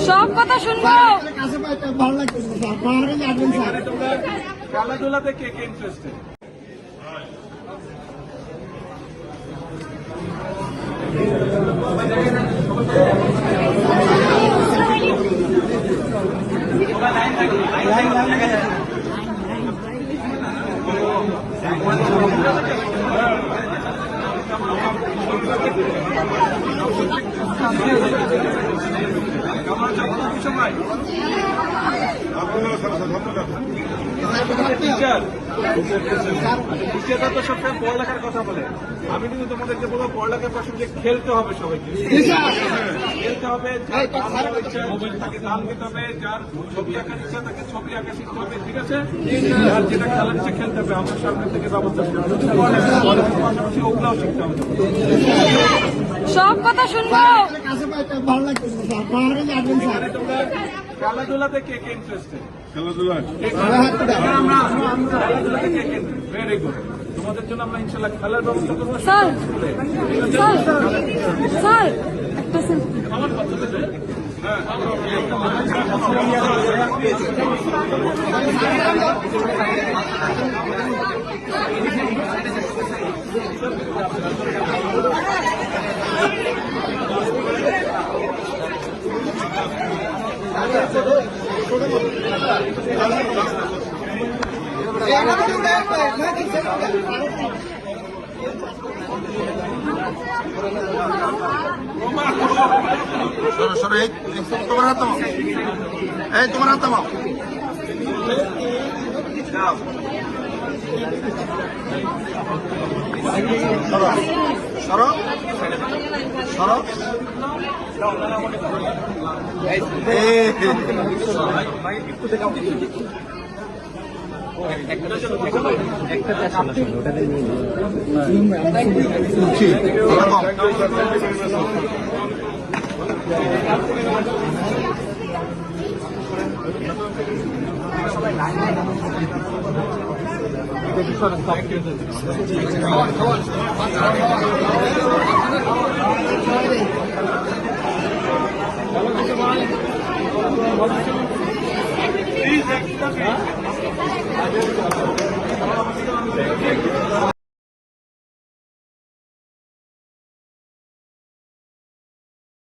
সব কথা শুনবো। ভালো লাগতেছে খেলাধুলাতে কে কে ইন্টারেস্টেড? টিচাররা তো সবসময় পড়ালেখার কথা বলে, আমি কিন্তু তোমাদেরকে বলবো পড়ালেখার পাশাপাশি খেলতে হবে, সবাইকে খেলতে হবে। যার গান গাওয়ার ইচ্ছা তাকে গান গেতে হবে, যার ছবি আঁকার ইচ্ছা তাকে ছবি আঁকা শিখতে হবে, ঠিক আছে? যার যেটা খেলার ইচ্ছা খেলতে হবে, আমরা সামনে থেকে ব্যবস্থা পাশাপাশি ওগুলাও শিখতে হবে। সব কথা শুনবো। ভালো লাগতেছে খেলাধুলাতে কে কে ইন্টারেস্টেড? খেলাধুলাতে কে কে? Very good. তোমাদের জন্য আমরা ইনশাল্লাহ খেলার ব্যবস্থা করবো। স্যার স্যার একটা আমার বাচ্চাদের তোমার হাত থামাও, এই তোমার হাত থামাও। সরো সরো প্লিজ